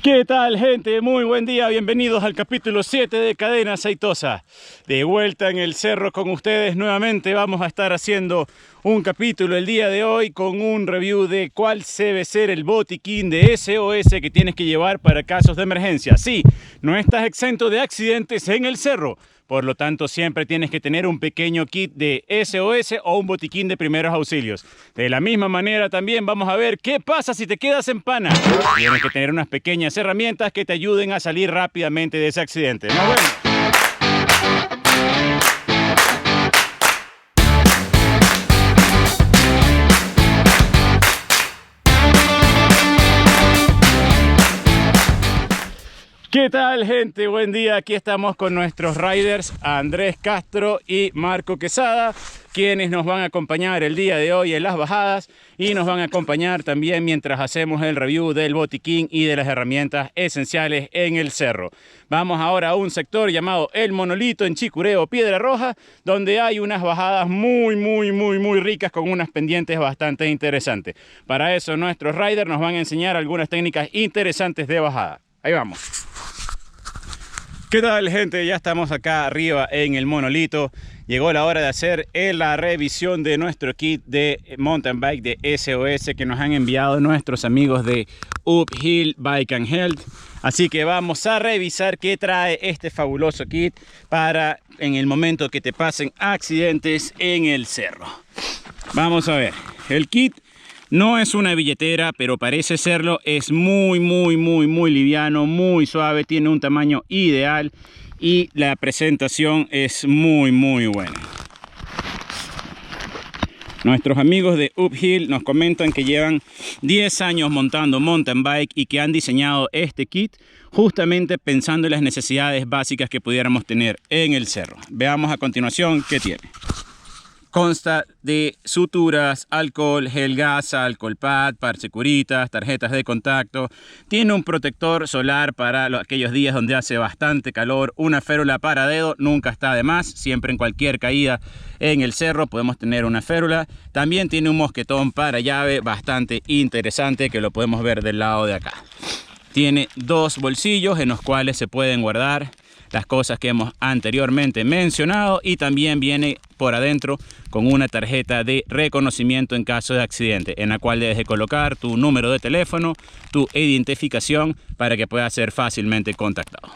¿Qué tal, gente? Muy buen día, bienvenidos al capítulo 7 de Cadena Aceitosa. De vuelta en el cerro con ustedes nuevamente. Vamos a estar haciendo un capítulo el día de hoy con un review de cuál debe ser el botiquín de SOS que tienes que llevar para casos de emergencia. Sí, no estás exento de accidentes en el cerro. Por lo tanto, siempre tienes que tener un pequeño kit de SOS o un botiquín de primeros auxilios. De la misma manera, también vamos a ver qué pasa si te quedas en pana. Tienes que tener unas pequeñas herramientas que te ayuden a salir rápidamente de ese accidente. Nos vemos. ¿Qué tal, gente? Buen día. Aquí estamos con nuestros riders Andrés Castro y Marco Quesada, quienes nos van a acompañar el día de hoy en las bajadas y nos van a acompañar también mientras hacemos el review del botiquín y de las herramientas esenciales en el cerro. Vamos ahora a un sector llamado El Monolito en Chicureo, Piedra Roja, donde hay unas bajadas muy ricas con unas pendientes bastante interesantes. Para eso nuestros riders nos van a enseñar algunas técnicas interesantes de bajada. Ahí vamos. ¿Qué tal, gente? Ya estamos acá arriba en el Monolito. Llegó la hora de hacer la revisión de nuestro kit de mountain bike de SOS que nos han enviado nuestros amigos de Uphill Bike and Health. Así que vamos a revisar qué trae este fabuloso kit para en el momento que te pasen accidentes en el cerro. Vamos a ver. El kit no es una billetera, pero parece serlo. Es muy liviano, muy suave, tiene un tamaño ideal y la presentación es muy buena. Nuestros amigos de Uphill nos comentan que llevan 10 años montando mountain bike y que han diseñado este kit justamente pensando en las necesidades básicas que pudiéramos tener en el cerro. Veamos a continuación qué tiene. Consta de suturas, alcohol, gel gasa, alcohol pad, parcecuritas, tarjetas de contacto. Tiene un protector solar para aquellos días donde hace bastante calor. Una férula para dedo, nunca está de más. Siempre en cualquier caída en el cerro podemos tener una férula. También tiene un mosquetón para llave bastante interesante que lo podemos ver del lado de acá. Tiene dos bolsillos en los cuales se pueden guardar las cosas que hemos anteriormente mencionado y también viene por adentro con una tarjeta de reconocimiento en caso de accidente, en la cual debes de colocar tu número de teléfono, tu identificación para que puedas ser fácilmente contactado.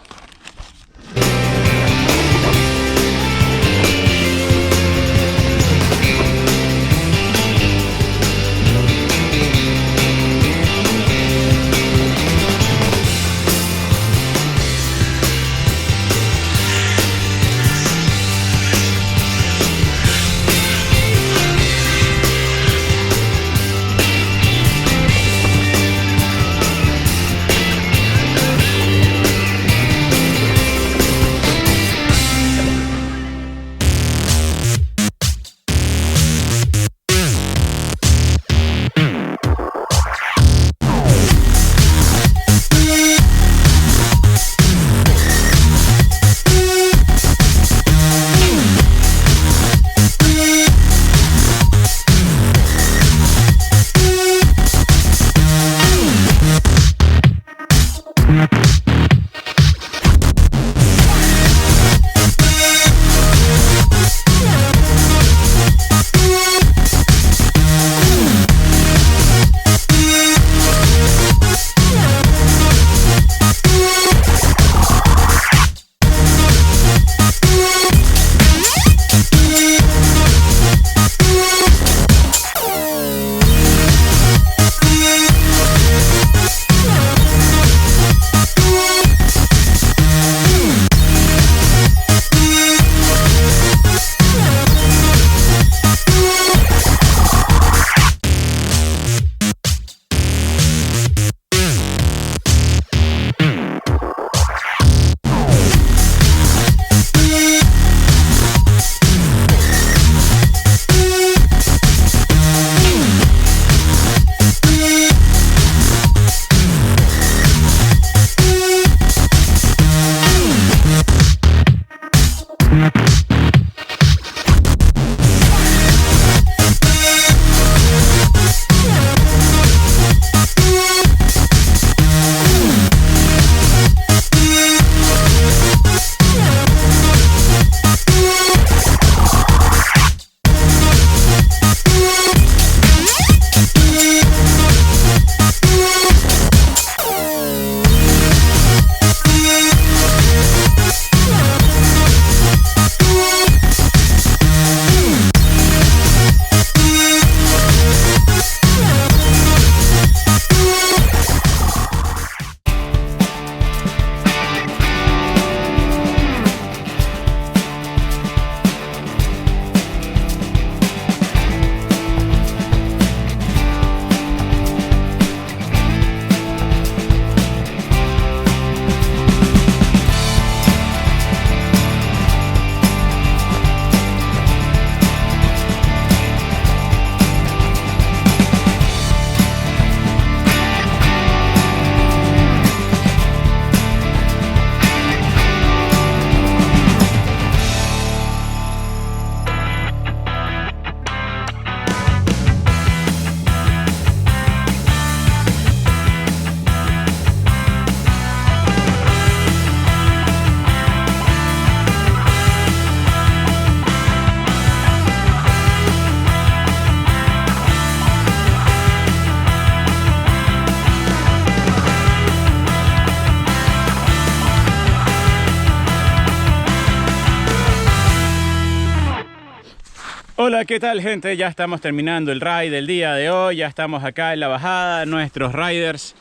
Hola, ¿qué tal, gente? Ya estamos terminando el ride del día de hoy. Ya estamos acá en la bajada, nuestros riders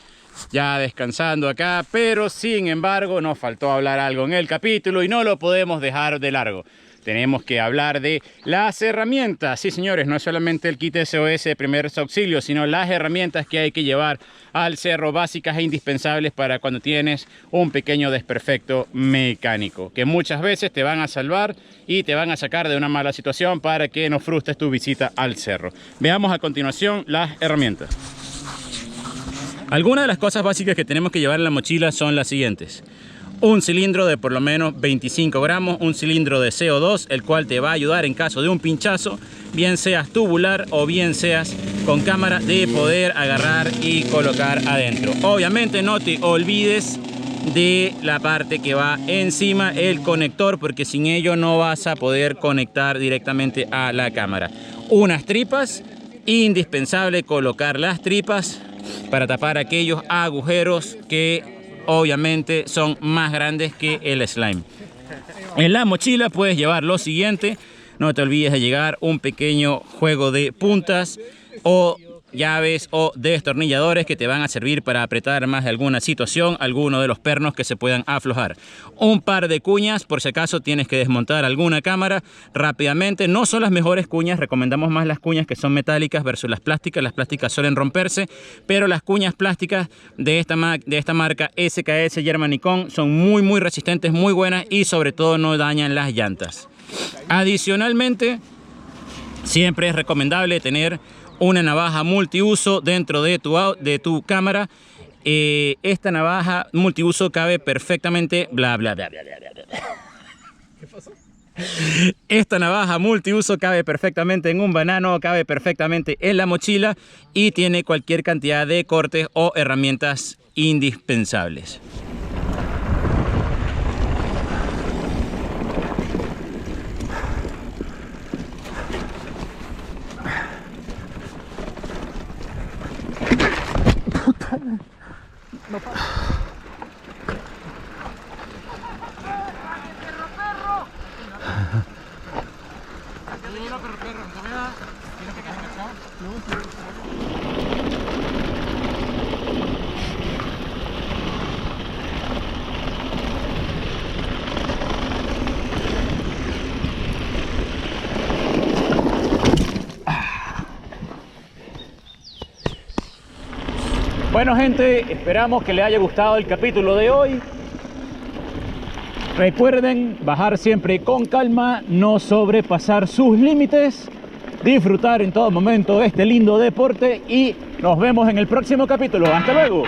ya descansando acá, pero sin embargo nos faltó hablar algo en el capítulo y no lo podemos dejar de largo. Tenemos que hablar de las herramientas. Sí, señores, no es solamente el kit SOS de primeros auxilios, sino las herramientas que hay que llevar al cerro, básicas e indispensables para cuando tienes un pequeño desperfecto mecánico, que muchas veces te van a salvar y te van a sacar de una mala situación para que no frustres tu visita al cerro. Veamos a continuación las herramientas. Algunas de las cosas básicas que tenemos que llevar en la mochila son las siguientes. Un cilindro de por lo menos 25 gramos, un cilindro de CO2, el cual te va a ayudar en caso de un pinchazo, bien seas tubular o bien seas con cámara, de poder agarrar y colocar adentro. Obviamente no te olvides de la parte que va encima, el conector, porque sin ello no vas a poder conectar directamente a la cámara. Unas tripas, indispensable colocar las tripas para tapar aquellos agujeros que obviamente son más grandes que el slime. En la mochila puedes llevar lo siguiente. No te olvides de llevar un pequeño juego de puntas o llaves o destornilladores que te van a servir para apretar más de alguna situación, alguno de los pernos que se puedan aflojar. Un par de cuñas por si acaso tienes que desmontar alguna cámara rápidamente. No son las mejores cuñas, recomendamos más las cuñas que son metálicas versus las plásticas. Las plásticas suelen romperse, pero las cuñas plásticas de esta marca SKS Germanicon son muy resistentes, muy buenas y sobre todo no dañan las llantas. Adicionalmente, siempre es recomendable tener una navaja multiuso dentro de tu cámara. Esta navaja multiuso cabe perfectamente ¿Qué pasó? Esta navaja multiuso cabe perfectamente en un banano, cabe perfectamente en la mochila y tiene cualquier cantidad de cortes o herramientas indispensables. No pasa. Bueno, gente, esperamos que les haya gustado el capítulo de hoy. Recuerden bajar siempre con calma, no sobrepasar sus límites, disfrutar en todo momento este lindo deporte y nos vemos en el próximo capítulo. ¡Hasta luego!